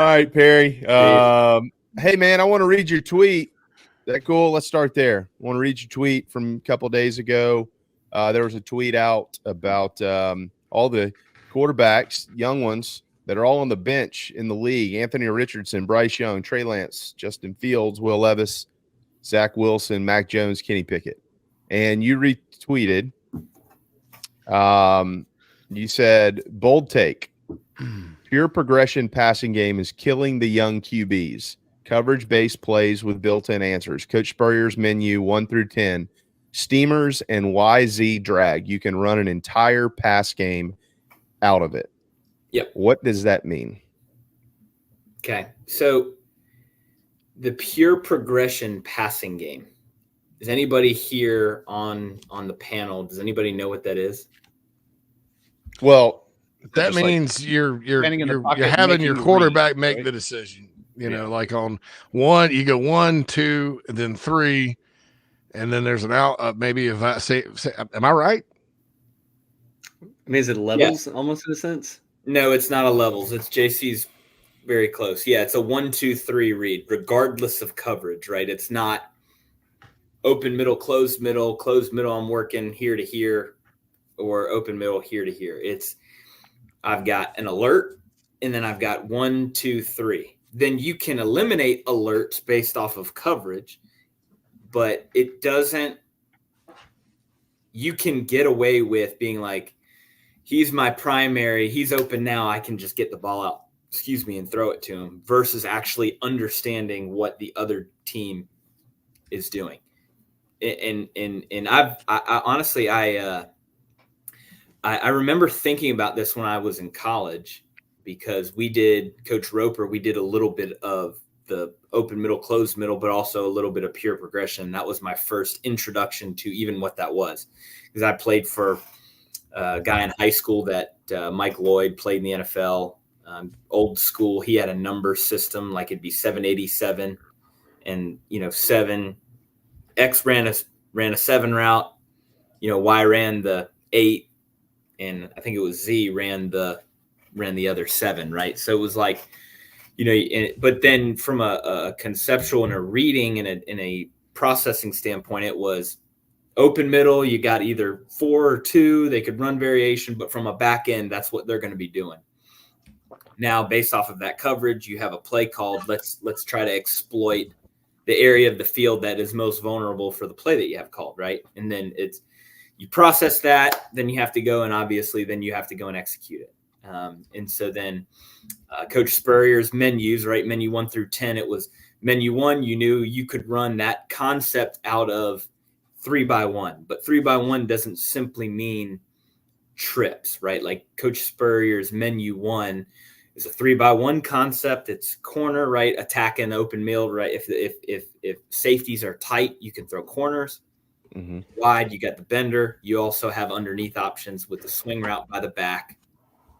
right, Perry. Hey, man, I want to read your tweet. That cool? Let's start there. I want to read your tweet from a couple of days ago. There was a tweet out about all the quarterbacks, young ones, that are all on the bench in the league. Anthony Richardson, Bryce Young, Trey Lance, Justin Fields, Will Levis, Zach Wilson, Mac Jones, Kenny Pickett. And you retweeted. You said, bold take. Pure progression passing game is killing the young QBs. Coverage-based plays with built-in answers. Coach Spurrier's menu 1 through 10. Steamers and YZ drag. You can run an entire pass game out of it. Yep. What does that mean? Okay. So the pure progression passing game. Is anybody here on the panel? Does anybody know what that is? Well, that means you're having your quarterback make the decision. You know, like on one, you go 1, 2, and then 3, and then there's an out. Maybe if I say, am I right? I mean, is it levels almost in a sense? No, it's not a levels. It's JC's very close. Yeah, it's a 1, 2, 3 read, regardless of coverage, right? It's not open middle, closed middle, I'm working here to here, or open middle here to here. It's I've got an alert, and then I've got 1, 2, 3. Then you can eliminate alerts based off of coverage, but it doesn't – you can get away with being like, he's my primary, he's open now, I can just get the ball out, and throw it to him, versus actually understanding what the other team is doing. And I honestly, I remember thinking about this when I was in college, because Coach Roper, we did a little bit of the open middle, closed middle, but also a little bit of pure progression. That was my first introduction to even what that was, because I played for a guy in high school that Mike Lloyd played in the NFL, old school. He had a number system, like it'd be 787, and 7 X ran a 7 route, Y ran the 8, and I think it was Z ran the other 7, right? So it was like, but then from a conceptual and a reading and a processing standpoint, it was open middle. You got either 4 or 2. They could run variation, but from a back end, that's what they're going to be doing. Now, based off of that coverage, you have a play called. Let's try to exploit the area of the field that is most vulnerable for the play that you have called, right? And then you process that, then you have to go, and obviously then you have to go and execute it. And so then Coach Spurrier's menus, right? Menu 1 through 10, it was menu 1. You knew you could run that concept out of 3x1, but 3x1 doesn't simply mean trips, right? Like Coach Spurrier's menu 1 is a 3x1 concept. It's corner, right? Attacking open middle, right? If safeties are tight, you can throw corners. Mm-hmm. Wide, you got the bender. You also have underneath options with the swing route by the back,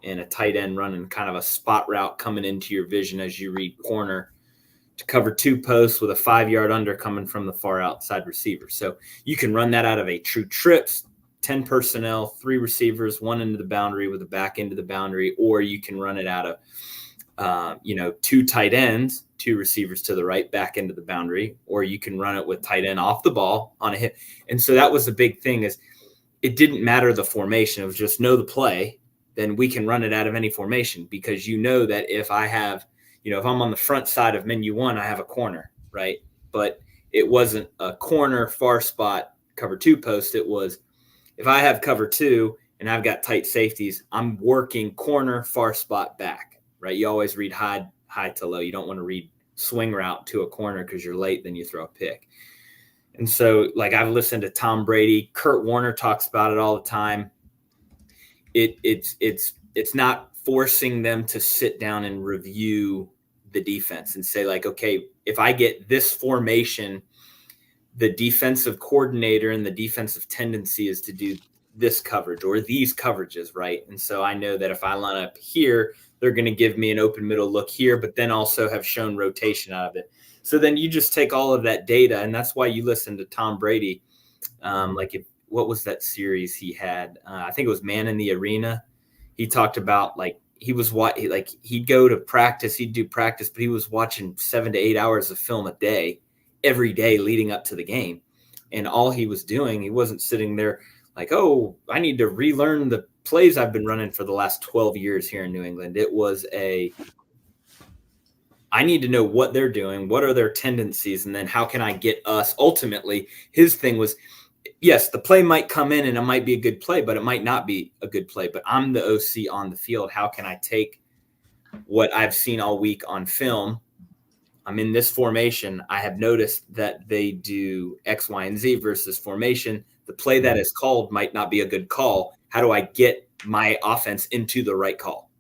and a tight end running kind of a spot route coming into your vision as you read corner to cover 2 posts with a 5-yard under coming from the far outside receiver. So you can run that out of a true trips, 10 personnel, 3 receivers, 1 into the boundary with a back into the boundary, or you can run it out of, 2 tight ends, 2 receivers to the right, back into the boundary, or you can run it with tight end off the ball on a hit. And so that was the big thing, is it didn't matter the formation. It was just know the play. Then we can run it out of any formation, because that if I have, if I'm on the front side of menu 1, I have a corner, right? But it wasn't a corner far spot cover 2 post. It was, if I have cover 2 and I've got tight safeties, I'm working corner far spot back, right? You always read high to low. You don't want to read swing route to a corner, because you're late, then you throw a pick. And so, like, I've listened to Tom Brady, Kurt Warner talks about it all the time. It's not forcing them to sit down and review the defense and say, like, okay, if I get this formation, the defensive coordinator and the defensive tendency is to do this coverage or these coverages, right? And so I know that if I line up here, they're going to give me an open middle look here, but then also have shown rotation out of it. So then you just take all of that data, and that's why you listen to Tom Brady. What was that series he had? I think it was Man in the Arena. He talked about, like, he was he'd go to practice, he'd do practice, but he was watching 7 to 8 hours of film a day, every day leading up to the game. And all he was doing, he wasn't sitting there like, oh, I need to relearn the plays I've been running for the last 12 years here in New England. It was I need to know what they're doing, what are their tendencies, and then how can I get us ultimately. His thing was, yes, the play might come in and it might be a good play, but it might not be a good play. But I'm the OC on the field. How can I take what I've seen all week on film? I'm in this formation. I have noticed that they do X, Y, and Z versus formation. The play that is called might not be a good call. How do I get my offense into the right call?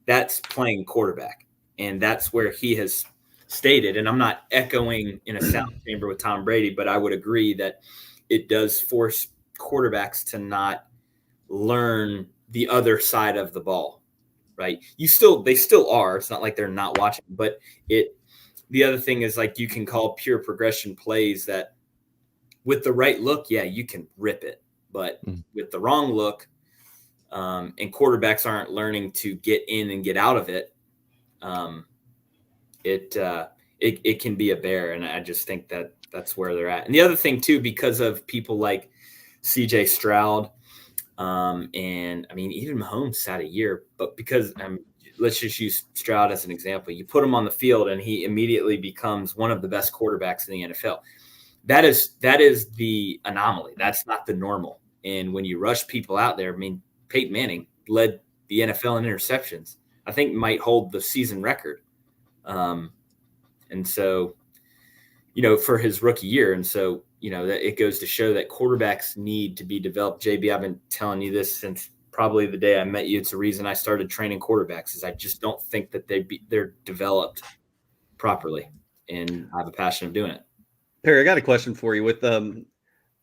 That's playing quarterback. And that's where he has stated, and I'm not echoing in a sound chamber with Tom Brady, but I would agree that it does force quarterbacks to not learn the other side of the ball, right? They still are. It's not like they're not watching, but the other thing is, like, you can call pure progression plays that with the right look, yeah, you can rip it, but with the wrong look, and quarterbacks aren't learning to get in and get out of it, it can be a bear. And I just think that that's where they're at. And the other thing too, because of people like CJ Stroud, and I mean, even Mahomes sat a year, but because let's just use Stroud as an example. You put him on the field and he immediately becomes one of the best quarterbacks in the NFL. That is the anomaly. That's not the normal. And when you rush people out there, I mean, Peyton Manning led the NFL in interceptions. I think might hold the season record. And so, for his rookie year. And so, that it goes to show that quarterbacks need to be developed. JB, I've been telling you this since probably the day I met you. It's the reason I started training quarterbacks is I just don't think that they're developed properly. And I have a passion of doing it. Perry, I got a question for you with the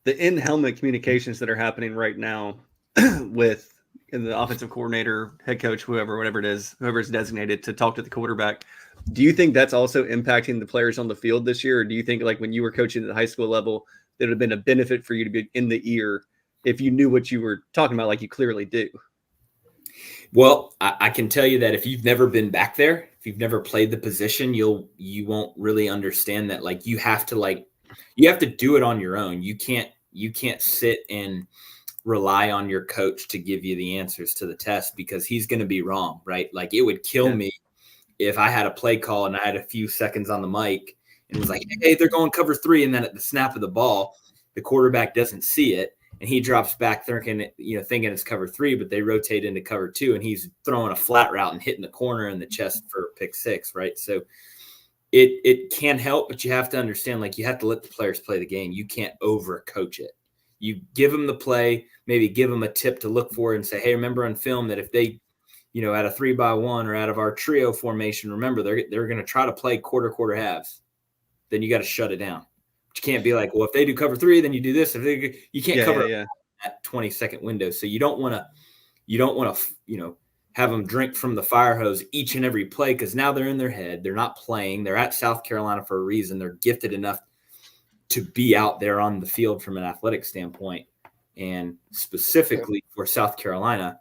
in-helmet communications that are happening right now with the offensive coordinator, head coach, whatever it is, whoever's designated to talk to the quarterback. Do you think that's also impacting the players on the field this year? Or do you think, like, when you were coaching at the high school level, that it would have been a benefit for you to be in the ear if you knew what you were talking about, like you clearly do? Well, I can tell you that if you've never been back there, if you've never played the position, you won't really understand that. Like, you have to do it on your own. You can't sit and rely on your coach to give you the answers to the test, because he's going to be wrong, right? Like, it would kill me if I had a play call and I had a few seconds on the mic and was like, hey, they're going cover 3. And then at the snap of the ball, the quarterback doesn't see it. And he drops back thinking it's cover 3, but they rotate into cover 2 and he's throwing a flat route and hitting the corner in the chest for a pick 6. Right. So it can help, but you have to understand, like, you have to let the players play the game. You can't over coach it. You give them the play, maybe give them a tip to look for and say, hey, remember on film that if they, at a 3-by-1 or out of our trio formation, remember they're going to try to play quarter halves. Then you got to shut it down. But you can't be like, well, if they do cover 3, then you do this. You can't cover that 20-second window. So you don't want to, have them drink from the fire hose each and every play, because now they're in their head. They're not playing. They're at South Carolina for a reason. They're gifted enough to be out there on the field from an athletic standpoint. And specifically for South Carolina,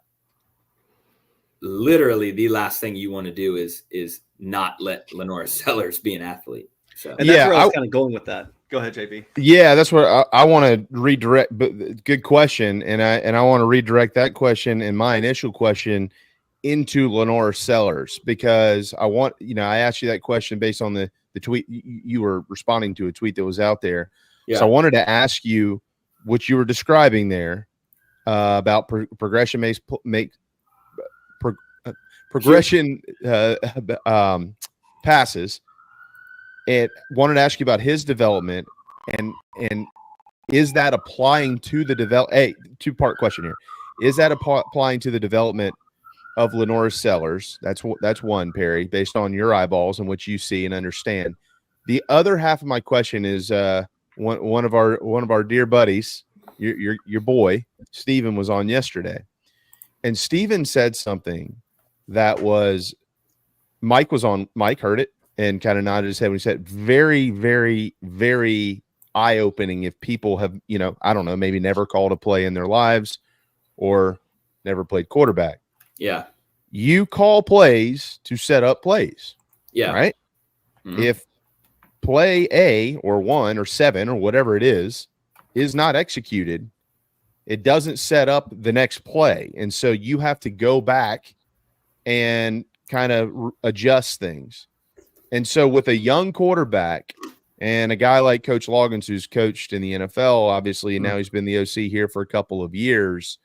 literally the last thing you want to do is not let LaNorris Sellers be an athlete. So, and that's where I was kind of going with that. Go ahead, JB. Yeah, that's what I want to redirect. But good question, and I want to redirect that question and my initial question into LaNorris Sellers, because I want, I asked you that question based on the tweet. You were responding to a tweet that was out there. Yeah. So I wanted to ask you what you were describing there about progression progression passes, and wanted to ask you about his development and is that applying to the two-part question here. Is that applying to the development of LaNorris Sellers? That's one, Perry, based on your eyeballs and what you see and understand. The other half of my question is one of our dear buddies, your boy Steven, was on yesterday, and Steven said something that was Mike heard it and kind of nodded his head when he said very, very, very eye-opening if people have, I don't know, maybe never called a play in their lives or never played quarterback. Yeah. you call plays to set up plays. Yeah. Right. Mm-hmm. If play A or 1 or 7 or whatever it is not executed, it doesn't set up the next play. And so you have to go back and kind of adjust things. And so with a young quarterback and a guy like Coach Loggins, who's coached in the NFL, obviously, and now he's been the OC here for a couple of years,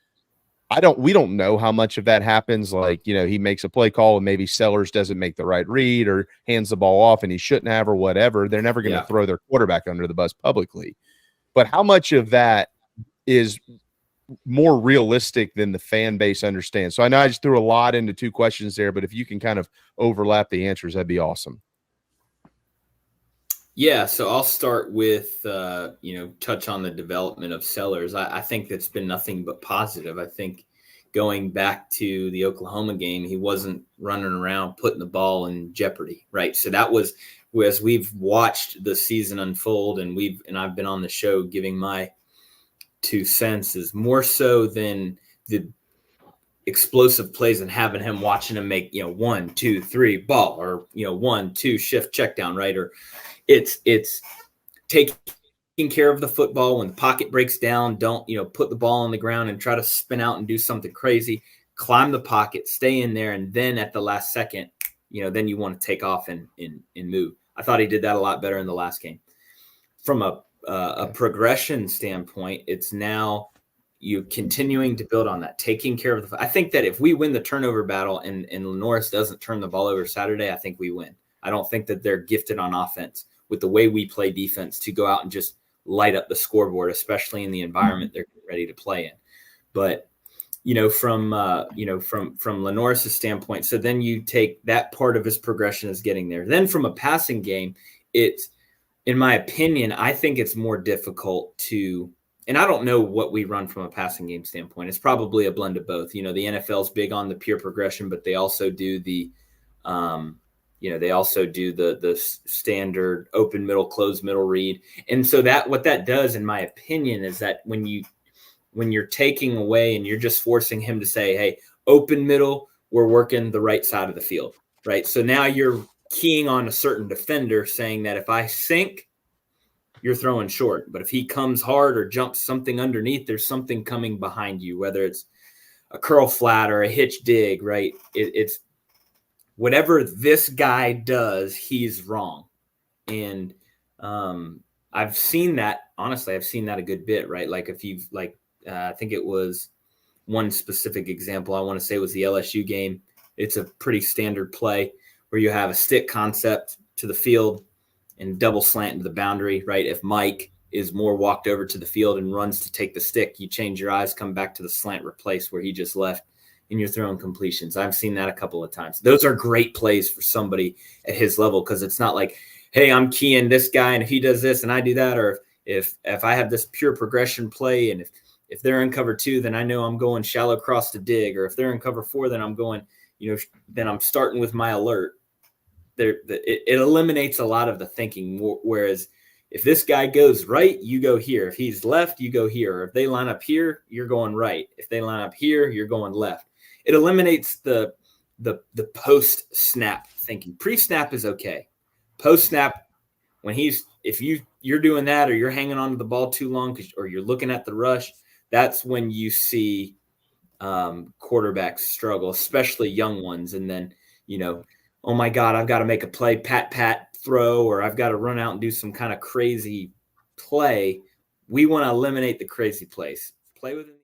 we don't know how much of that happens. Like, he makes a play call and maybe Sellers doesn't make the right read or hands the ball off and he shouldn't have or whatever. They're never going to throw their quarterback under the bus publicly. But how much of that is more realistic than the fan base understands? So I know I just threw a lot into 2 questions there, but if you can kind of overlap the answers, that'd be awesome. Yeah, so I'll start with, touch on the development of Sellers. I think that's been nothing but positive. I think going back to the Oklahoma game, he wasn't running around putting the ball in jeopardy, right? So that was, as we've watched the season unfold and I've been on the show giving my 2 cents, is more so than the explosive plays and having him watching him make, 1, 2, 3 ball, or, 1, 2 shift check down, right? Or it's taking care of the football when the pocket breaks down. Don't, put the ball on the ground and try to spin out and do something crazy. Climb the pocket, stay in there, and then at the last second, then you want to take off and move. I thought he did that a lot better in the last game. From a progression standpoint, it's now you continuing to build on that, taking care of I think that if we win the turnover battle and LaNorris doesn't turn the ball over Saturday, I think we win. I don't think that they're gifted on offense with the way we play defense to go out and just light up the scoreboard, especially in the environment they're ready to play in. But, from LaNorris' standpoint, so then you take that part of his progression as getting there. Then from a passing game, it's, in my opinion, I think it's more difficult to, and I don't know what we run from a passing game standpoint. It's probably a blend of both. The NFL's big on the pure progression, but they also do the standard open middle, closed middle read. And so that what that does, in my opinion, is that when you're taking away and you're just forcing him to say, hey, open middle, we're working the right side of the field, right? So now you're keying on a certain defender saying that if I sink, you're throwing short. But if he comes hard or jumps something underneath, there's something coming behind you, whether it's a curl flat or a hitch dig, right? It's whatever this guy does, he's wrong. And I've seen that, honestly, a good bit, right? Like if you've I think it was one specific example, I want to say it was the LSU game. It's a pretty standard play where you have a stick concept to the field and double slant into the boundary, right? If Mike is more walked over to the field and runs to take the stick, you change your eyes, come back to the slant replace where he just left, and you're throwing completions. I've seen that a couple of times. Those are great plays for somebody at his level, because it's not like, hey, I'm keying this guy, and if he does this and I do that, or if I have this pure progression play, and if they're in cover 2, then I know I'm going shallow cross to dig, or if they're in cover 4, then I'm going, then I'm starting with my alert. It eliminates a lot of the thinking, whereas if this guy goes right, you go here. If he's left, you go here. Or if they line up here, you're going right. If they line up here, you're going left. It eliminates the post-snap thinking. Pre-snap is okay. Post-snap, when if you're doing that, or you're hanging on to the ball too long, or you're looking at the rush, that's when you see quarterbacks struggle, especially young ones. And then, oh my God, I've got to make a play, pat, throw, or I've got to run out and do some kind of crazy play. We want to eliminate the crazy plays. Play with it.